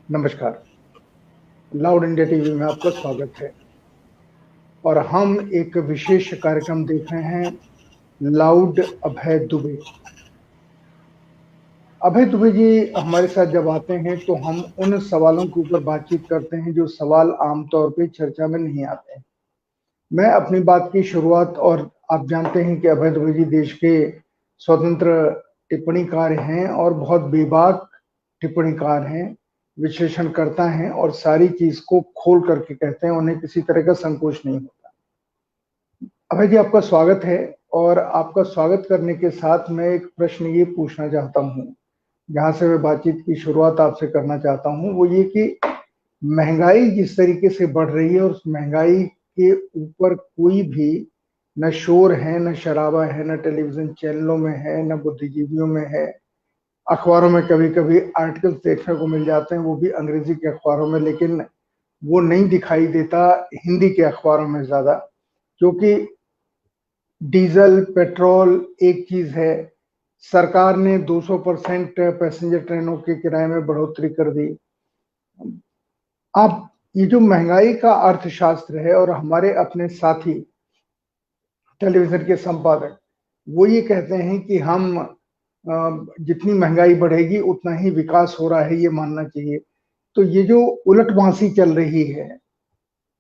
नमस्कार। Loud India TV में आपका स्वागत है और हम एक विशेष कार्यक्रम देख रहे हैं, लाउड अभय दुबे। अभय दुबे जी हमारे साथ जब आते हैं तो हम उन सवालों के ऊपर बातचीत करते हैं जो सवाल आमतौर पे चर्चा में नहीं आते हैं। मैं अपनी बात की शुरुआत, और आप जानते हैं कि अभय दुबे जी देश के स्वतंत्र टिप्पणीकार हैं और बहुत बेबाक टिप्पणीकार हैं, विश्लेषणकर्ता हैं और सारी चीज को खोल करके कहते हैं, उन्हें किसी तरह का संकोच नहीं होता। अभय जी आपका स्वागत है, और आपका स्वागत करने के साथ मैं एक प्रश्न ये पूछना चाहता हूँ, जहां से मैं बातचीत की शुरुआत आपसे करना चाहता हूँ, वो ये कि महंगाई जिस तरीके से बढ़ रही है और उस महंगाई के ऊपर कोई भी न शोर है, न शराबा है, न टेलीविजन चैनलों में है, न बुद्धिजीवियों में है। अखबारों में कभी कभी आर्टिकल्स देखने को मिल जाते हैं, वो भी अंग्रेजी के अखबारों में, लेकिन वो नहीं दिखाई देता हिंदी के अखबारों में ज्यादा, क्योंकि डीजल पेट्रोल एक चीज है। सरकार ने 200% पैसेंजर ट्रेनों के किराए में बढ़ोतरी कर दी। अब ये जो महंगाई का अर्थशास्त्र है, और हमारे अपने साथी टेलीविजन के संपादक वो ये कहते हैं कि हम जितनी महंगाई बढ़ेगी उतना ही विकास हो रहा है, ये मानना चाहिए। तो ये जो उलटवासी चल रही है,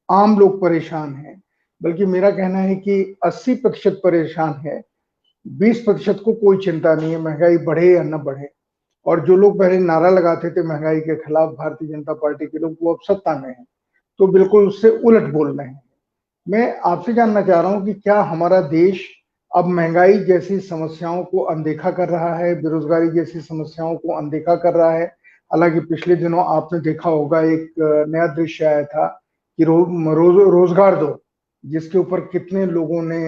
आम लोग परेशान हैं, बल्कि मेरा कहना है कि 80% परेशान है, 20% को कोई चिंता नहीं है महंगाई बढ़े या न बढ़े। और जो लोग पहले नारा लगाते थे महंगाई के खिलाफ, भारतीय जनता पार्टी के लोग, वो अब सत्ता में है तो बिल्कुल उससे उलट बोल रहे हैं। मैं आपसे जानना चाह रहा हूं कि क्या हमारा देश अब महंगाई जैसी समस्याओं को अनदेखा कर रहा है, बेरोजगारी जैसी समस्याओं को अनदेखा कर रहा है? हालांकि पिछले दिनों आपने देखा होगा, एक नया दृश्य आया था कि रोजगार दो, जिसके ऊपर कितने लोगों ने,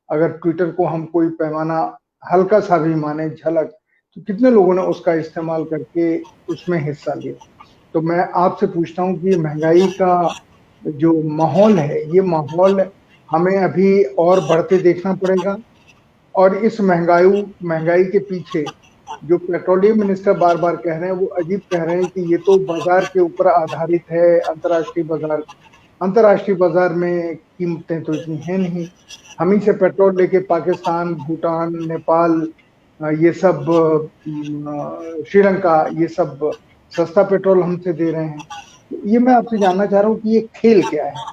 अगर ट्विटर को हम कोई पैमाना हल्का सा भी माने, झलक, तो कितने लोगों ने उसका इस्तेमाल करके उसमें हिस्सा लिया। तो मैं आपसे पूछता हूँ कि महंगाई का जो माहौल है, ये माहौल हमें अभी और बढ़ते देखना पड़ेगा? और इस महंगाई के पीछे जो पेट्रोलियम मिनिस्टर बार बार कह रहे हैं, वो अजीब कह रहे हैं कि ये तो बाजार के ऊपर आधारित है, अंतर्राष्ट्रीय बाजार। अंतर्राष्ट्रीय बाजार में कीमतें तो इतनी है नहीं, हम ही से पेट्रोल लेके पाकिस्तान, भूटान, नेपाल, ये सब, श्रीलंका, ये सब सस्ता पेट्रोल हमसे दे रहे हैं। तो ये मैं आपसे जानना चाह रहा हूँ कि ये खेल क्या है?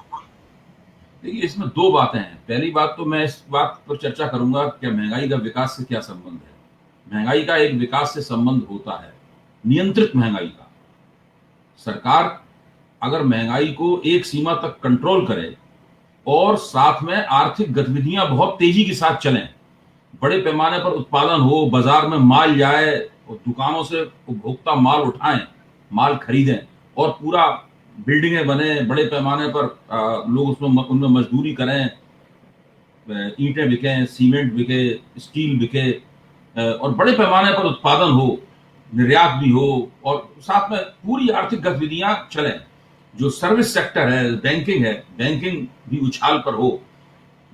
देखिए, इसमें दो बातें हैं। पहली बात तो मैं इस बात पर चर्चा करूंगा कि महंगाई का विकास से क्या संबंध है। महंगाई का एक विकास से संबंध होता है, नियंत्रित महंगाई का। सरकार अगर महंगाई को एक सीमा तक कंट्रोल करे और साथ में आर्थिक गतिविधियां बहुत तेजी के साथ चलें, बड़े पैमाने पर उत्पादन हो, बाजार में माल जाए और दुकानों से उपभोक्ता माल उठाएं, माल खरीदें और पूरा बिल्डिंगें बने, बड़े पैमाने पर लोग उसमें उनमें मजदूरी करें, ईंटें बिकें, सीमेंट बिके, स्टील बिके, और बड़े पैमाने पर उत्पादन हो, निर्यात भी हो और साथ में पूरी आर्थिक गतिविधियां चलें। जो सर्विस सेक्टर है, बैंकिंग भी उछाल पर हो,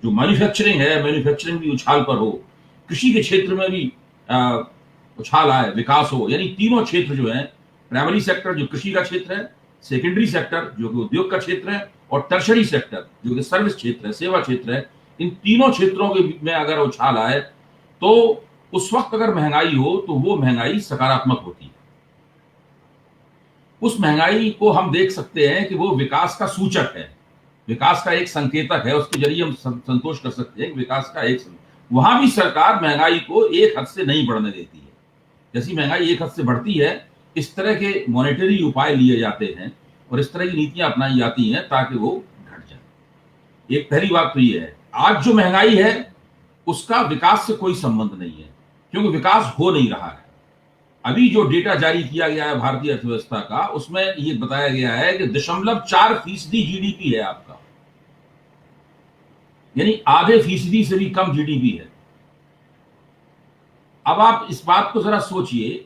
जो मैन्युफैक्चरिंग है, मैन्युफैक्चरिंग भी उछाल पर हो, कृषि के क्षेत्र में भी उछाल आए, विकास हो। यानी तीनों क्षेत्र जो है, प्राइमरी सेक्टर जो कृषि का क्षेत्र है, सेकेंडरी सेक्टर जो कि उद्योग का क्षेत्र है, और टर्शरी सेक्टर जो कि सर्विस क्षेत्र है, सेवा क्षेत्र है, इन तीनों क्षेत्रों के में अगर उछाल आए तो उस वक्त अगर महंगाई हो तो वो महंगाई सकारात्मक होती है। उस महंगाई को हम देख सकते हैं कि वो विकास का सूचक है, विकास का एक संकेतक है। उसके जरिए हम संतोष कर सकते हैं कि विकास का एक वहां भी सरकार महंगाई को एक हद से नहीं बढ़ने देती है। जैसी महंगाई एक हद से बढ़ती है, इस तरह के मॉनेटरी उपाय लिए जाते हैं और इस तरह की नीतियां अपनाई जाती हैं ताकि वो घट जाए। एक पहली बात तो ये है, आज जो महंगाई है उसका विकास से कोई संबंध नहीं है, क्योंकि विकास हो नहीं रहा है। अभी जो डेटा जारी किया गया है भारतीय अर्थव्यवस्था का, उसमें यह बताया गया है कि 0.4% जीडीपी है आपका, यानी आधे फीसदी से भी कम जीडीपी है। अब आप इस बात को जरा सोचिए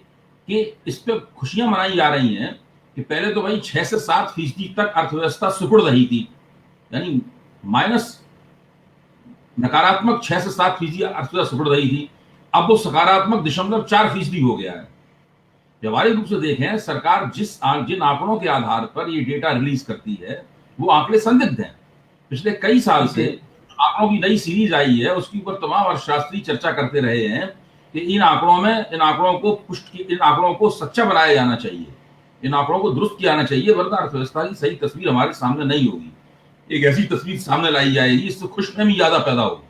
कि इस पे खुशियां मनाई जा रही हैं कि पहले तो भाई 6 से 7% तक अर्थव्यवस्था सिकुड़ रही थी, यानी माइनस, नकारात्मक 6 से 7% अर्थव्यवस्था सिकुड़ रही थी। अब वो सकारात्मक 0.4% हो गया है। व्यवहारिक रूप से देखें, सरकार जिन आंकड़ों के आधार पर ये डेटा रिलीज करती है वो आंकड़े संदिग्ध हैं। पिछले कई साल से आंकड़ों की नई सीरीज आई है, उसके ऊपर तमाम अर्थशास्त्री चर्चा करते रहे हैं कि इन आंकड़ों को सच्चा बनाया जाना चाहिए, इन आंकड़ों को दुरुस्त किया जाना चाहिए, वरना अर्थव्यवस्था की सही तस्वीर हमारे सामने नहीं होगी। एक ऐसी तस्वीर सामने लाई जाएगी इससे खुशनमी ज्यादा पैदा होगी।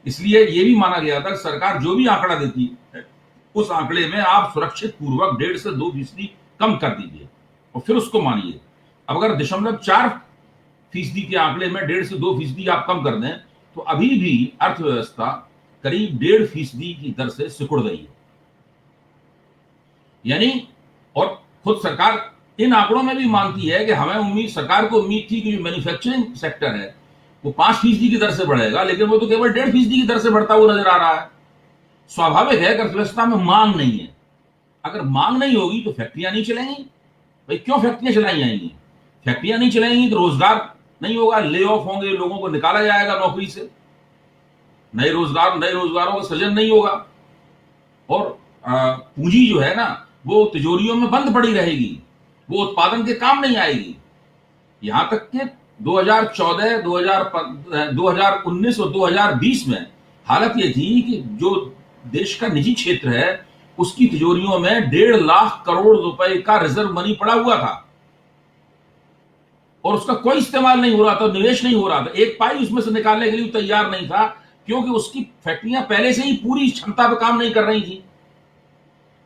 इसलिए यह भी माना गया था सरकार जो भी आंकड़ा देती है उस आंकड़े में आप सुरक्षित पूर्वक 1.5 से 2% कम कर दीजिए और फिर उसको मानिए। अब अगर 0.4% के आंकड़े में 1.5 से 2% आप कम कर दें तो अभी भी अर्थव्यवस्था करीब 1.5% की दर से सिकुड़ गई है। यानी और खुद सरकार इन आंकड़ों में भी मानती है कि सरकार को उम्मीद थी कि जो मैन्युफैक्चरिंग सेक्टर है वो 5% की दर से बढ़ेगा, लेकिन वो तो केवल 1.5% की दर से बढ़ता हुआ नजर आ रहा है। स्वाभाविक है कि अर्थव्यवस्था में मांग नहीं है। अगर मांग नहीं होगी तो फैक्ट्रियां नहीं चलेंगी। भाई क्यों फैक्ट्रियां चलाई जाएंगी? फैक्ट्रियां नहीं चलेंगी तो रोजगार नहीं होगा, ले ऑफ होंगे, लोगों को निकाला जाएगा नौकरी से, नए रोजगारों का सृजन नहीं होगा और पूंजी जो है ना वो तिजोरियों में बंद पड़ी रहेगी, वो उत्पादन के काम नहीं आएगी। यहां तक कि 2014, 2019 और 2020 में हालत ये थी कि जो देश का निजी क्षेत्र है उसकी तिजोरियों में 1.5 लाख करोड़ रुपए का रिजर्व मनी पड़ा हुआ था और उसका कोई इस्तेमाल नहीं हो रहा था, निवेश नहीं हो रहा था। एक पाई उसमें से निकालने के लिए तैयार नहीं था, क्योंकि उसकी फैक्ट्रियां पहले से ही पूरी क्षमता पर काम नहीं कर रही थी।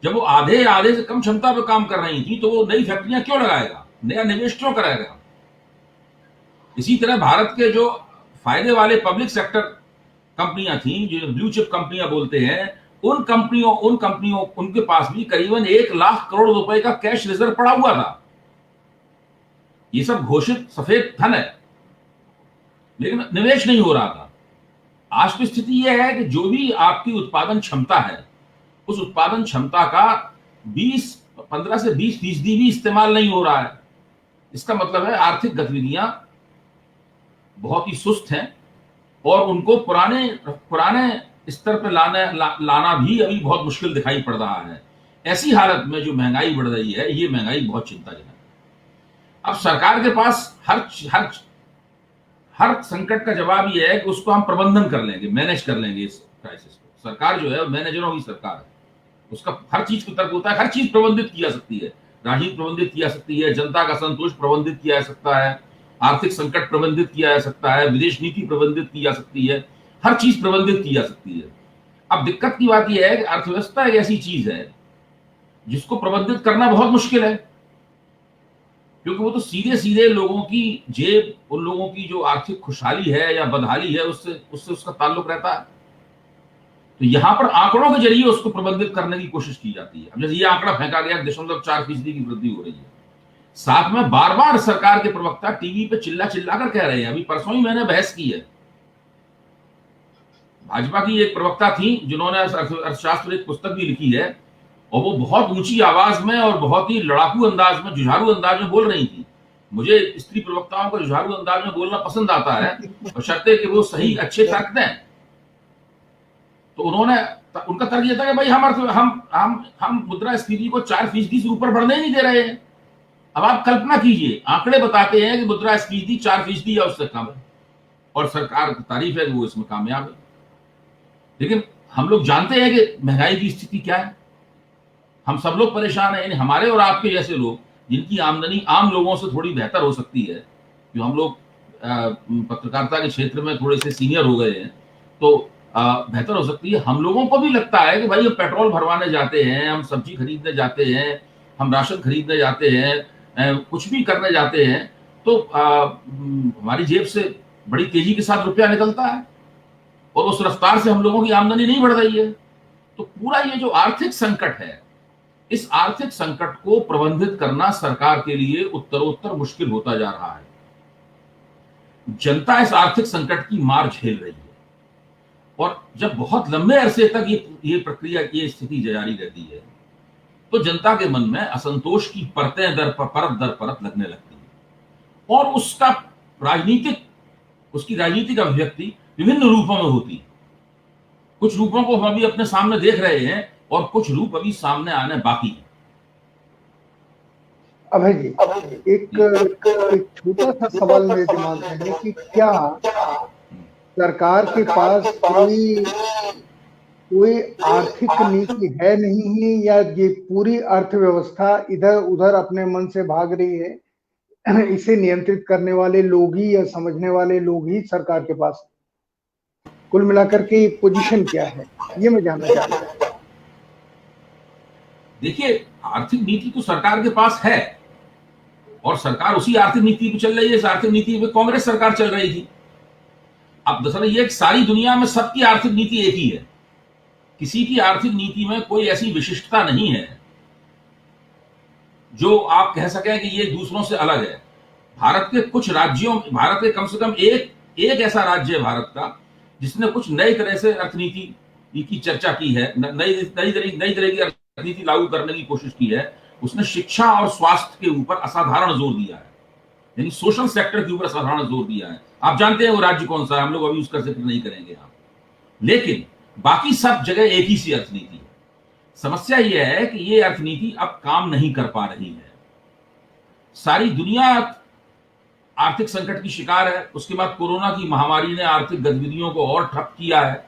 जब वो आधे से कम क्षमता पर काम कर रही थी तो वो नई फैक्ट्रियां क्यों लगाएगा, नया निवेश क्यों कराएगा? इसी तरह भारत के जो फायदे वाले पब्लिक सेक्टर कंपनियां थी, जो ब्लू चिप कंपनियां बोलते हैं, उन कंपनियों उनके पास भी करीबन 1 लाख करोड़ रुपए का कैश रिजर्व पड़ा हुआ था। ये सब घोषित सफेद धन है, लेकिन निवेश नहीं हो रहा था। आज की स्थिति यह है कि जो भी आपकी उत्पादन क्षमता है उस उत्पादन क्षमता का 15 से 20% भी इस्तेमाल नहीं हो रहा है। इसका मतलब है आर्थिक गतिविधियां बहुत ही सुस्त हैं और उनको पुराने स्तर पर लाना भी अभी बहुत मुश्किल दिखाई पड़ रहा है। ऐसी हालत में जो महंगाई बढ़ रही है, ये महंगाई बहुत चिंताजनक है। अब सरकार के पास हर संकट का जवाब ये है कि उसको हम प्रबंधन कर लेंगे, मैनेज कर लेंगे इस क्राइसिस को। सरकार जो है मैनेजरों की सरकार है, उसका हर चीज को तर्क होता है, हर चीज प्रबंधित की जा सकती है, राजनीति प्रबंधित की जा सकती है, जनता का संतोष प्रबंधित किया जा सकता है, आर्थिक संकट प्रबंधित किया जा सकता है, विदेश नीति प्रबंधित की जा सकती है, हर चीज प्रबंधित की जा सकती है। अब दिक्कत की बात यह है कि अर्थव्यवस्था एक ऐसी चीज है जिसको प्रबंधित करना बहुत मुश्किल है, क्योंकि वो तो सीधे सीधे लोगों की जेब, उन लोगों की जो आर्थिक खुशहाली है या बदहाली है उससे उसका ताल्लुक रहता है। तो यहां पर आंकड़ों के जरिए उसको प्रबंधित करने की कोशिश की जाती है। अब जैसे ये आंकड़ा फेंका गया 0.4% की वृद्धि हो रही है, साथ में बार बार सरकार के प्रवक्ता टीवी पे चिल्ला कर कह रहे हैं। अभी परसों ही मैंने बहस की है, भाजपा की एक प्रवक्ता थी जिन्होंने अर्थशास्त्र एक पुस्तक भी लिखी है और वो बहुत ऊंची आवाज में और बहुत ही लड़ाकू अंदाज में, जुझारू अंदाज में बोल रही थी। मुझे स्त्री प्रवक्ताओं को जुझारू अंदाज में बोलना पसंद आता है, बशर्ते कि वो सही अच्छे तर्क दें। तो उनका तर्क ये था कि भाई हम मुद्रास्फीति को 4% से ऊपर बढ़ने ही नहीं दे रहे हैं। अब आप कल्पना कीजिए, आंकड़े बताते हैं कि मुद्रास्फीति 4% या उससे कम है और सरकार की तारीफ है कि वो इसमें कामयाब है। लेकिन हम लोग जानते हैं कि महंगाई की स्थिति क्या है, हम सब लोग परेशान हैं। यानी हमारे और आपके जैसे लोग जिनकी आमदनी आम लोगों से थोड़ी बेहतर हो सकती है, जो हम लोग पत्रकारिता के क्षेत्र में थोड़े से सीनियर हो गए हैं, तो बेहतर हो सकती है। हम लोगों को भी लगता है कि भाई हम पेट्रोल भरवाने जाते हैं, हम सब्जी खरीदने जाते हैं, हम राशन खरीदने जाते हैं, कुछ भी करने जाते हैं, तो हमारी जेब से बड़ी तेजी के साथ रुपया निकलता है और उस रफ्तार से हम लोगों की आमदनी नहीं बढ़ रही है। तो पूरा ये जो आर्थिक संकट है, इस आर्थिक संकट को प्रबंधित करना सरकार के लिए उत्तरोत्तर मुश्किल होता जा रहा है। जनता इस आर्थिक संकट की मार झेल रही है और जब बहुत लंबे अरसे तक ये प्रक्रिया, ये स्थिति जारी रहती है, तो जनता के मन में असंतोष की परत दर परत लगने लगती है और उसकी राजनीतिक अभिव्यक्ति विभिन्न रूपों में होती है। कुछ रूपों को हम अभी अपने सामने देख रहे हैं और कुछ रूप अभी सामने आने बाकी है। अभय जी, एक एक छोटा सा सवाल मेरे दिमाग में है कि क्या सरकार के पास कोई कोई आर्थिक नीति है नहीं है, या ये पूरी अर्थव्यवस्था इधर उधर अपने मन से भाग रही है? इसे नियंत्रित करने वाले लोग ही या समझने वाले लोग ही सरकार के पास हैं। कुल मिलाकर के एक पोजीशन क्या है, ये मैं जानना चाहता हूँ। देखिए, आर्थिक नीति तो सरकार के पास है और सरकार उसी आर्थिक नीति पे चल रही है। इस आर्थिक नीति पे कांग्रेस सरकार चल रही थी। अब दरअसल ये सारी दुनिया में सबकी आर्थिक नीति एक ही है, किसी की आर्थिक नीति में कोई ऐसी विशिष्टता नहीं है जो आप कह सकें कि ये दूसरों से अलग है। भारत के कुछ राज्यों, भारत के कम से कम एक ऐसा राज्य है भारत का जिसने कुछ नई तरह से अर्थनीति की चर्चा की है, नई तरह की अर्थनीति लागू करने की कोशिश की है। उसने शिक्षा और स्वास्थ्य के ऊपर असाधारण जोर दिया है, यानी सोशल सेक्टर के ऊपर असाधारण जोर दिया है। आप जानते हैं वो राज्य कौन सा है, हम लोग अभी उसका जिक्र नहीं करेंगे आप, लेकिन बाकी सब जगह एक ही सी अर्थनीति है। समस्या यह है कि ये अर्थनीति अब काम नहीं कर पा रही है। सारी दुनिया आर्थिक संकट की शिकार है। उसके बाद कोरोना की महामारी ने आर्थिक गतिविधियों को और ठप किया है।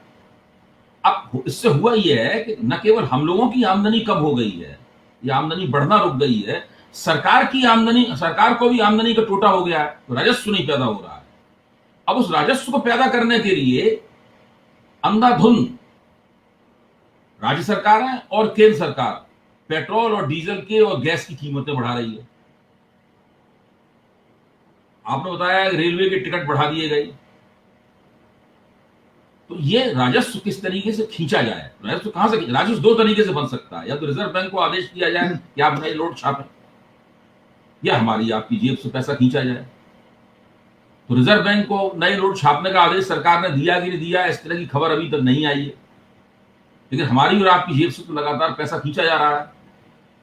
अब इससे हुआ यह है कि न केवल हम लोगों की आमदनी कम हो गई है, या आमदनी बढ़ना रुक गई है, सरकार को भी आमदनी का टोटा हो गया है, तो राजस्व नहीं पैदा हो रहा है। अब उस राजस्व को पैदा करने के लिए अंधाधुंध राज्य सरकार है और केंद्र सरकार पेट्रोल और डीजल के और गैस की कीमतें बढ़ा रही है। आपने बताया रेलवे के टिकट बढ़ा दिए गए। तो ये राजस्व किस तरीके से खींचा जाए? राजस्व कहां से? राजस्व दो तरीके से बन सकता है, या तो रिजर्व बैंक को आदेश दिया जाए कि आप नए नोट छापें, या हमारी आपकी जेब से पैसा खींचा जाए। तो रिजर्व बैंक को नए नोट छापने का आदेश सरकार ने दिया कि नहीं दिया, इस तरह की खबर अभी तक नहीं आई है, लेकिन हमारी और आपकी जेब से तो लगातार पैसा खींचा जा रहा है।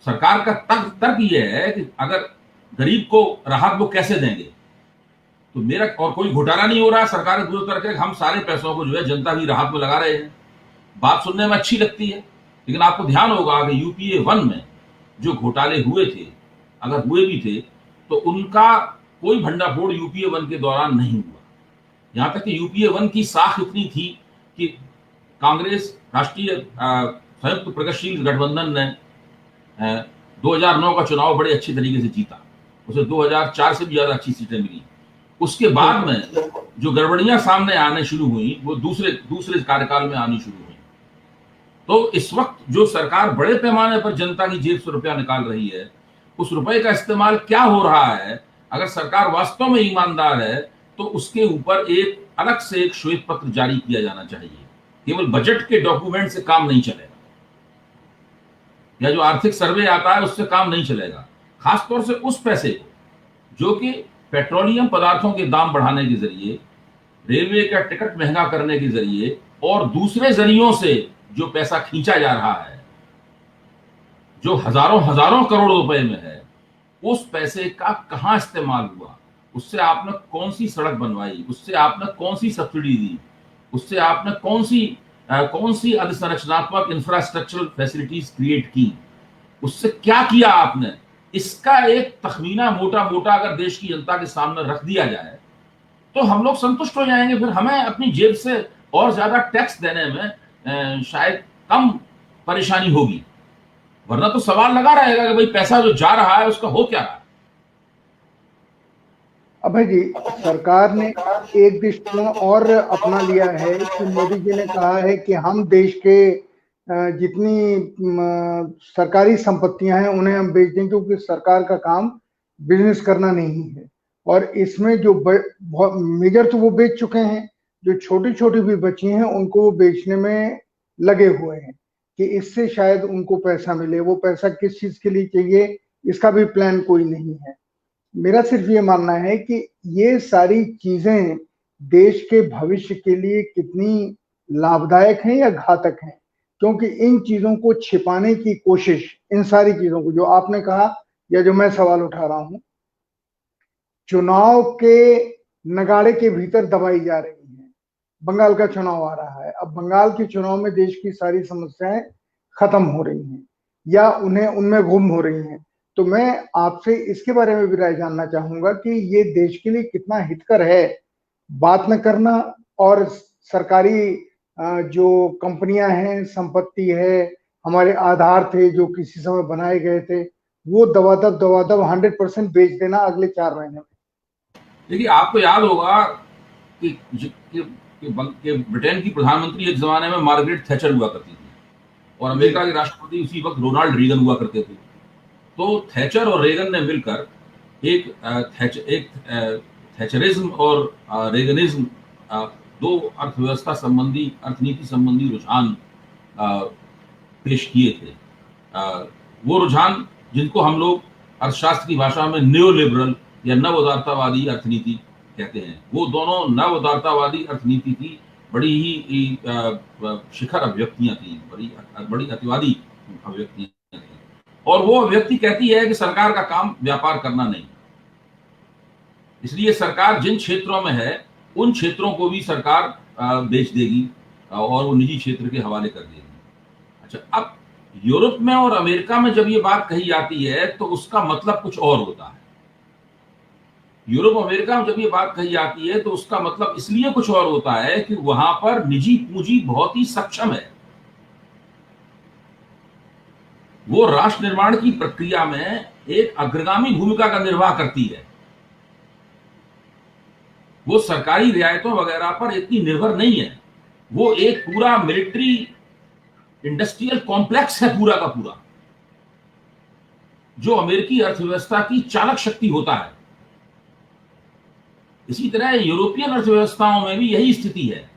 सरकार का तर्क यह है कि अगर गरीब को राहत वो कैसे देंगे, तो मेरा और कोई घोटाला नहीं हो रहा है। सरकार ने दूसरा तर्क है हम सारे पैसों को जो है जनता की राहत में लगा रहे हैं। बात सुनने में अच्छी लगती है, लेकिन आपको ध्यान होगा कि यूपीए 1 में जो घोटाले हुए थे, अगर हुए भी थे, तो उनका कोई भंडाफोड़ यूपीए 1 के दौरान नहीं हुआ। यहां तक कि यूपीए 1 की साख इतनी थी कि कांग्रेस, राष्ट्रीय संयुक्त प्रगतिशील गठबंधन ने 2009 का चुनाव बड़े अच्छे तरीके से जीता। उसे 2004 से भी ज्यादा अच्छी सीटें मिली। उसके बाद में जो गड़बड़ियां सामने आने शुरू हुई वो दूसरे कार्यकाल में आनी शुरू हुई। तो इस वक्त जो सरकार बड़े पैमाने पर जनता की जेब से रुपया निकाल रही है, उस रुपए का इस्तेमाल क्या हो रहा है, अगर सरकार वास्तव में ईमानदार है तो उसके ऊपर एक अलग से एक श्वेत पत्र जारी किया जाना चाहिए। केवल बजट के डॉक्यूमेंट से काम नहीं चलेगा, या जो आर्थिक सर्वे आता है उससे काम नहीं चलेगा। खासतौर से उस पैसे को जो कि पेट्रोलियम पदार्थों के दाम बढ़ाने के जरिए, रेलवे का टिकट महंगा करने के जरिए और दूसरे जरियों से जो पैसा खींचा जा रहा है, जो हजारों करोड़ रुपए में है, उस पैसे का कहां इस्तेमाल हुआ, उससे आपने कौन सी सड़क बनवाई, उससे आपने कौन सी सब्सिडी दी, उससे आपने कौन सी अधसंरचनात्मक इंफ्रास्ट्रक्चरल फैसिलिटीज क्रिएट की, उससे क्या किया आपने, इसका एक तखमीना मोटा मोटा अगर देश की जनता के सामने रख दिया जाए तो हम लोग संतुष्ट हो जाएंगे। फिर हमें अपनी जेब से और ज्यादा टैक्स देने में शायद कम परेशानी होगी, वरना तो सवाल लगा रहेगा कि भाई पैसा जो जा रहा है उसका हो क्या रहा है। अभय जी, सरकार ने एक दृष्टिकोण और अपना लिया है कि मोदी जी ने कहा है कि हम देश के जितनी सरकारी संपत्तियां हैं उन्हें हम बेच दें, क्योंकि सरकार का काम बिजनेस करना नहीं है। और इसमें जो मेजर तो वो बेच चुके हैं, जो छोटी छोटी भी बची हैं उनको वो बेचने में लगे हुए हैं कि इससे शायद उनको पैसा मिले। वो पैसा किस चीज के लिए चाहिए इसका भी प्लान कोई नहीं है। मेरा सिर्फ ये मानना है कि ये सारी चीजें देश के भविष्य के लिए कितनी लाभदायक हैं या घातक हैं, क्योंकि इन चीजों को छिपाने की कोशिश, इन सारी चीजों को जो आपने कहा या जो मैं सवाल उठा रहा हूं, चुनाव के नगाड़े के भीतर दबाई जा रही है। बंगाल का चुनाव आ रहा है, अब बंगाल के चुनाव में देश की सारी समस्याएं खत्म हो रही हैं या उन्हें उनमें गुम हो रही हैं। तो मैं आपसे इसके बारे में भी राय जानना चाहूंगा कि ये देश के लिए कितना हितकर है बात न करना, और सरकारी जो कंपनियां हैं, संपत्ति है, हमारे आधार थे जो किसी समय बनाए गए थे, वो दबादब 100% बेच देना अगले 4 महीने में। देखिए, आपको याद होगा कि, कि ब्रिटेन की प्रधानमंत्री एक जमाने में मार्गरेट थैचर हुआ करती थी और अमेरिका के राष्ट्रपति उसी वक्त रोनाल्ड रीगन हुआ करते थे। तो थैचर और रेगन ने मिलकर एक थैचरिज्म और रेगनिज्म, दो अर्थव्यवस्था संबंधी, अर्थनीति संबंधी रुझान पेश किए थे। वो रुझान जिनको हम लोग अर्थशास्त्र की भाषा में न्यो लिबरल या नव उदारतावादी अर्थनीति कहते हैं, वो दोनों नव उदारतावादी अर्थनीति की बड़ी ही शिखर अभिव्यक्तियां थी, बड़ी अतिवादी अभिव्यक्तियां थी। और वो अभिव्यक्ति कहती है कि सरकार का काम व्यापार करना नहीं, इसलिए सरकार जिन क्षेत्रों में है उन क्षेत्रों को भी सरकार बेच देगी और वो निजी क्षेत्र के हवाले कर देगी। अच्छा, अब यूरोप में और अमेरिका में जब ये बात कही जाती है तो उसका मतलब कुछ और होता है। यूरोप अमेरिका में जब ये बात कही जाती है तो उसका मतलब इसलिए कुछ और होता है कि वहां पर निजी पूंजी बहुत ही सक्षम है, वो राष्ट्र निर्माण की प्रक्रिया में एक अग्रगामी भूमिका का निर्वाह करती है। वो सरकारी रियायतों वगैरह पर इतनी निर्भर नहीं है, वो एक पूरा मिलिट्री इंडस्ट्रियल कॉम्प्लेक्स है पूरा का पूरा, जो अमेरिकी अर्थव्यवस्था की चालक शक्ति होता है। इसी तरह यूरोपियन अर्थव्यवस्थाओं में भी यही स्थिति है।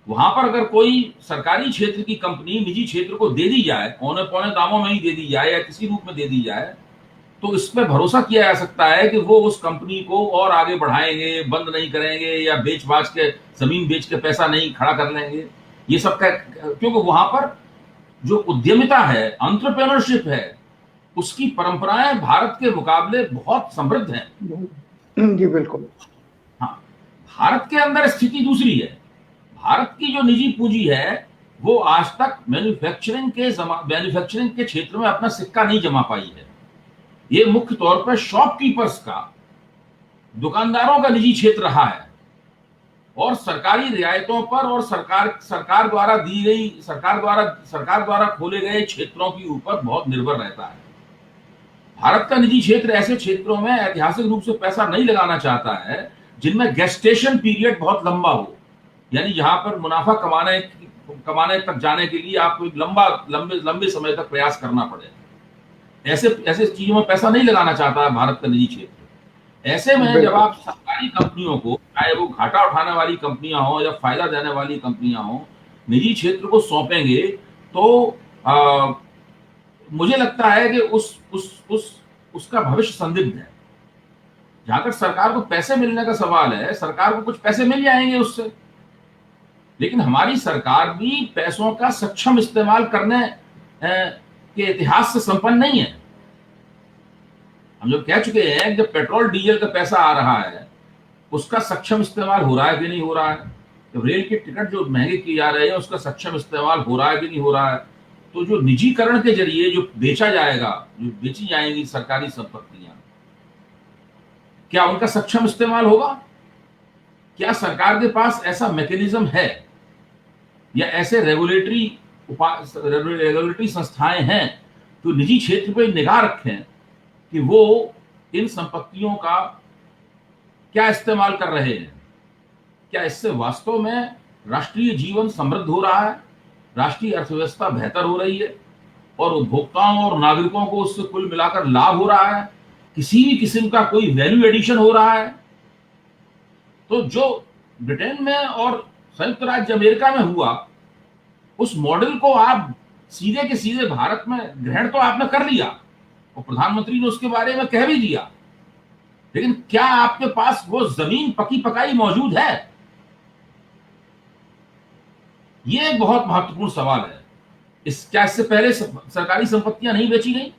वहां पर अगर कोई सरकारी क्षेत्र की कंपनी निजी क्षेत्र को दे दी जाए, औने पौने दामों में ही दे दी जाए या किसी रूप में दे दी जाए, तो इस पर भरोसा किया जा सकता है कि वो उस कंपनी को और आगे बढ़ाएंगे, बंद नहीं करेंगे या बेच बाच के जमीन बेच के पैसा नहीं खड़ा कर लेंगे। ये सब का, क्योंकि वहां पर जो उद्यमिता है, एंटरप्रेन्योरशिप है, उसकी परंपराएं भारत के मुकाबले बहुत समृद्ध हैं। जी बिल्कुल। हाँ, भारत के अंदर स्थिति दूसरी है। भारत की जो निजी पूंजी है वो आज तक मैन्युफैक्चरिंग के क्षेत्र में अपना सिक्का नहीं जमा पाई है। ये मुख्य तौर पर शॉपकीपर्स का, दुकानदारों का निजी क्षेत्र रहा है और सरकारी रियायतों पर और सरकार द्वारा दी गई, सरकार द्वारा खोले गए क्षेत्रों के ऊपर बहुत निर्भर रहता है। भारत का निजी क्षेत्र ऐसे क्षेत्रों में ऐतिहासिक रूप से पैसा नहीं लगाना चाहता है जिनमें गेस्टेशन पीरियड बहुत लंबा हो, यानी जहां पर मुनाफा कमाने तक जाने के लिए आपको एक लंबे समय तक प्रयास करना पड़े। ऐसे चीजों में पैसा नहीं लगाना चाहता है भारत का निजी क्षेत्र। ऐसे में जब आप सरकारी कंपनियों को, चाहे वो घाटा उठाने वाली कंपनियां हो या फायदा देने वाली कंपनियां हो, निजी क्षेत्र को सौंपेंगे तो मुझे लगता है कि उसका भविष्य संदिग्ध है। जहां तक सरकार को पैसे मिलने का सवाल है, सरकार को कुछ पैसे मिल जाएंगे उससे, लेकिन हमारी सरकार भी पैसों का सक्षम इस्तेमाल करने के इतिहास से संपन्न नहीं है। हम जब कह चुके हैं जब पेट्रोल डीजल का पैसा आ रहा है उसका सक्षम इस्तेमाल हो रहा है कि नहीं हो रहा है, जब रेल के टिकट जो महंगे किए जा रहे हैं उसका सक्षम इस्तेमाल हो रहा है कि नहीं हो रहा है, तो जो निजीकरण के जरिए जो बेचा जाएगा, जो बेची जाएंगी सरकारी संपत्तियां, क्या उनका सक्षम इस्तेमाल होगा? क्या सरकार के पास ऐसा मैकेनिज्म है या ऐसे रेगुलेटरी संस्थाएं हैं जो निजी क्षेत्र पर निगाह रखें कि वो इन संपत्तियों का क्या इस्तेमाल कर रहे हैं? क्या इससे वास्तव में राष्ट्रीय जीवन समृद्ध हो रहा है, राष्ट्रीय अर्थव्यवस्था बेहतर हो रही है और उपभोक्ताओं और नागरिकों को उससे कुल मिलाकर लाभ हो रहा है, किसी भी किस्म का कोई वैल्यू एडिशन हो रहा है? तो जो ब्रिटेन में और संयुक्त राज्य अमेरिका में हुआ, उस मॉडल को आप सीधे के सीधे भारत में ग्रहण तो आपने कर लिया और प्रधानमंत्री ने उसके बारे में कह भी दिया, लेकिन क्या आपके पास वो जमीन पकी पकाई मौजूद है? ये एक बहुत महत्वपूर्ण सवाल है। क्या इससे पहले सरकारी संपत्तियां नहीं बेची गई?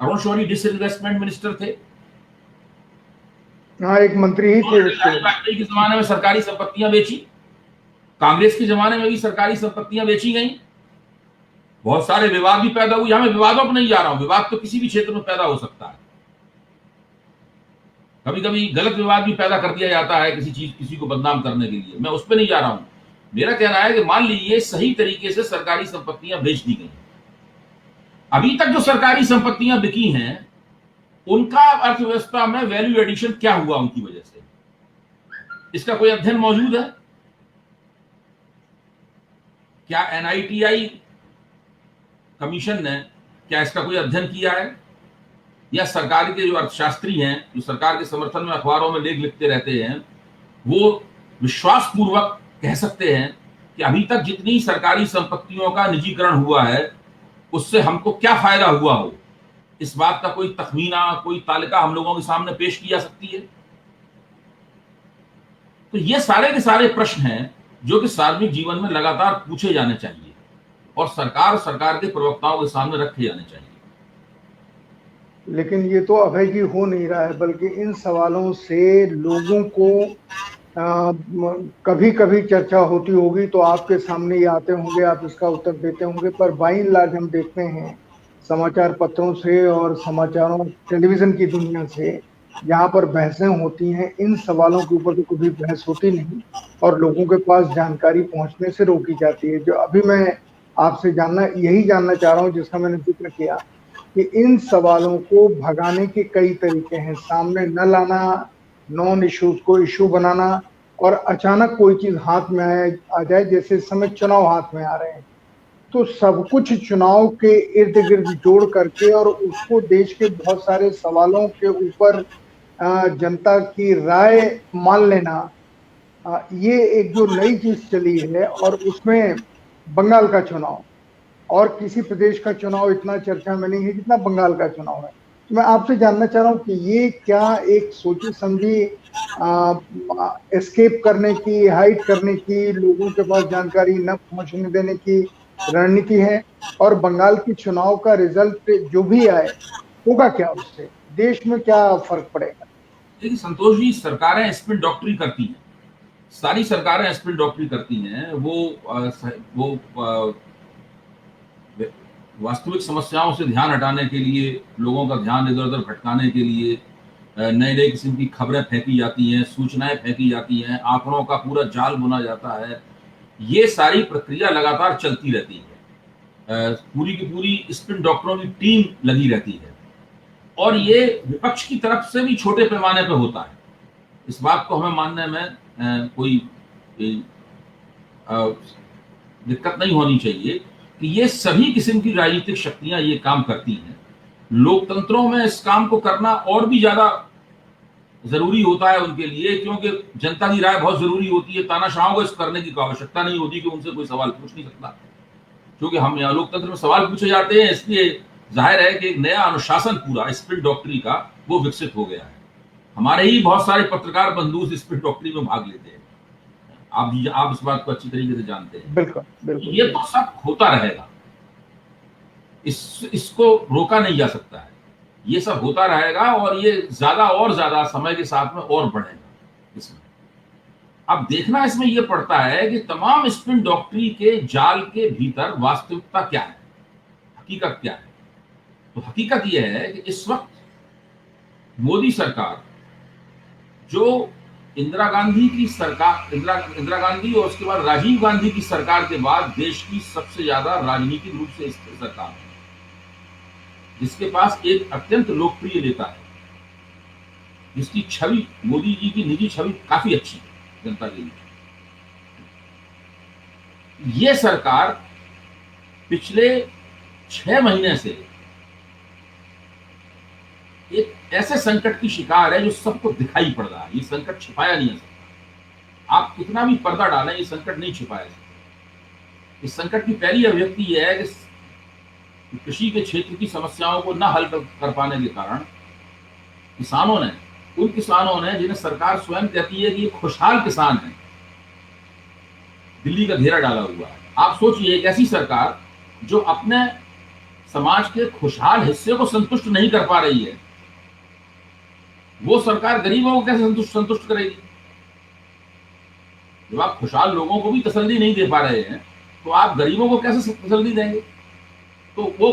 अरुण शौरी डिसइन्वेस्टमेंट मिनिस्टर थे, हाँ एक मंत्री ही थे। वाजपेयी के जमाने में सरकारी संपत्तियां बेची, कांग्रेस के जमाने में भी सरकारी संपत्तियां बेची गई। बहुत सारे विवाद भी पैदा हुए। यहां मैं विवादों पर नहीं जा रहा हूं, विवाद तो किसी भी क्षेत्र में पैदा हो सकता है। कभी कभी गलत विवाद भी पैदा कर दिया जाता है किसी को बदनाम करने के लिए, मैं उस पर नहीं जा रहा हूं। मेरा कहना है कि मान लीजिए सही तरीके से सरकारी संपत्तियां बेच दी गई, अभी तक जो सरकारी संपत्तियां बिकी हैं उनका अर्थव्यवस्था में वैल्यू एडिशन क्या हुआ उनकी वजह से, इसका कोई अध्ययन मौजूद है? क्या एनआईटीआई कमीशन ने क्या इसका कोई अध्ययन किया है? या सरकार के जो अर्थशास्त्री हैं, जो सरकार के समर्थन में अखबारों में लेख लिखते रहते हैं, वो विश्वास पूर्वक कह सकते हैं कि अभी तक जितनी सरकारी संपत्तियों का निजीकरण हुआ है उससे हमको क्या फायदा हुआ हो, इस बात का कोई तखमीना, कोई तालिका हम लोगों के सामने पेश की जा सकती है? तो ये सारे के सारे प्रश्न हैं जो कि सार्वजनिक जीवन में लगातार पूछे जाने चाहिए और सरकार के प्रवक्ताओं के सामने रखे जाने चाहिए। लेकिन ये तो अभय जी हो नहीं रहा है, बल्कि इन सवालों से लोगों को कभी कभी चर्चा होती होगी तो आपके सामने ये आते होंगे, आप इसका उत्तर देते होंगे, पर बाई एंड लार्ज हम देखते हैं समाचार पत्रों से और समाचारों टेलीविजन की दुनिया से, यहाँ पर बहसें होती हैं, इन सवालों के ऊपर तो कभी बहस होती नहीं और लोगों के पास जानकारी पहुंचने से रोकी जाती है। जो अभी मैं आपसे यही जानना चाह रहा हूँ, जिसका मैंने जिक्र किया कि इन सवालों को भगाने के कई तरीके हैं, सामने न लाना, नॉन इश्यूज को इशू बनाना, और अचानक कोई चीज हाथ में आ जाए, जैसे इस समय चुनाव हाथ में आ रहे हैं तो सब कुछ चुनाव के इर्द गिर्द जोड़ करके और उसको देश के बहुत सारे सवालों के ऊपर जनता की राय मान लेना, ये एक जो नई चीज चली है। और उसमें बंगाल का चुनाव और किसी प्रदेश का चुनाव इतना चर्चा में नहीं है जितना बंगाल का चुनाव है। तो मैं आपसे जानना चाह रहा हूँ कि ये क्या एक सोची समझी एस्केप करने की, हाइड करने की, लोगों के पास जानकारी न पहुंचने देने की रणनीति है? और बंगाल की चुनाव का रिजल्ट जो भी आए होगा क्या, उससे देश में क्या फर्क पड़ेगा? देखिए संतोष जी, सरकारें स्पिन डॉक्टरी करती हैं, सारी सरकारें स्पिन डॉक्टरी करती हैं। वो वास्तविक समस्याओं से ध्यान हटाने के लिए, लोगों का ध्यान इधर उधर भटकाने के लिए नए नए किस्म की खबरें फेंकी जाती हैं, सूचनाएं फेंकी जाती हैं, आंकड़ों का पूरा जाल बुना जाता है। ये सारी प्रक्रिया लगातार चलती रहती है, पूरी की पूरी स्पिन डॉक्टरों की टीम लगी रहती है और ये विपक्ष की तरफ से भी छोटे पैमाने पर होता है। इस बात को हमें मानने में कोई दिक्कत नहीं होनी चाहिए कि ये सभी किस्म की राजनीतिक शक्तियां ये काम करती हैं। लोकतंत्रों में इस काम को करना और भी ज्यादा जरूरी होता है उनके लिए, क्योंकि जनता की राय बहुत जरूरी होती है। तानाशाहों को इस करने की आवश्यकता नहीं होती कि उनसे कोई सवाल पूछ नहीं सकता, क्योंकि हम यहाँ लोकतंत्र में सवाल पूछे जाते हैं, इसलिए जाहिर है कि एक नया अनुशासन पूरा स्पिन डॉक्टरी का वो विकसित हो गया है। हमारे ही बहुत सारे पत्रकार बंधु स्पिन डॉक्टरी में भाग लेते हैं, आप इस बात को अच्छी तरीके से जानते हैं। बिल्कुल बिल्कुल। ये तो सब होता रहेगा, इसको रोका नहीं जा सकता है, ये सब होता रहेगा और ये ज्यादा और ज्यादा समय के साथ में और बढ़ेगा। इसमें अब देखना इसमें यह पड़ता है कि तमाम स्पिन डॉक्टरी के जाल के भीतर वास्तविकता क्या है, हकीकत क्या है। तो हकीकत यह है कि इस वक्त मोदी सरकार, जो इंदिरा गांधी की सरकार, इंदिरा गांधी और उसके बाद राजीव गांधी की सरकार के बाद देश की सबसे ज्यादा राजनीतिक रूप से स्थिर सरकार है, जिसके पास एक अत्यंत लोकप्रिय नेता है, जिसकी छवि, मोदी जी की निजी छवि काफी अच्छी है जनता के लिए। ये सरकार पिछले 6 महीने से एक ऐसे संकट की शिकार है जो सबको दिखाई पड़ रहा है। ये संकट छिपाया नहीं जा सकता, आप कितना भी पर्दा डालें ये संकट नहीं छिपाया जा सकता। इस संकट की पहली अभिव्यक्ति यह है कि कृषि के क्षेत्र की समस्याओं को न हल कर पाने के कारण उन किसानों ने जिन्हें सरकार स्वयं कहती है कि ये खुशहाल किसान है, दिल्ली का घेरा डाला हुआ है। आप सोचिए, एक ऐसी सरकार जो अपने समाज के खुशहाल हिस्से को संतुष्ट नहीं कर पा रही है, वो सरकार गरीबों को कैसे संतुष्ट करेगी? जब आप खुशहाल लोगों को भी तसल्ली नहीं दे पा रहे हैं तो आप गरीबों को कैसे तसल्ली देंगे? तो वो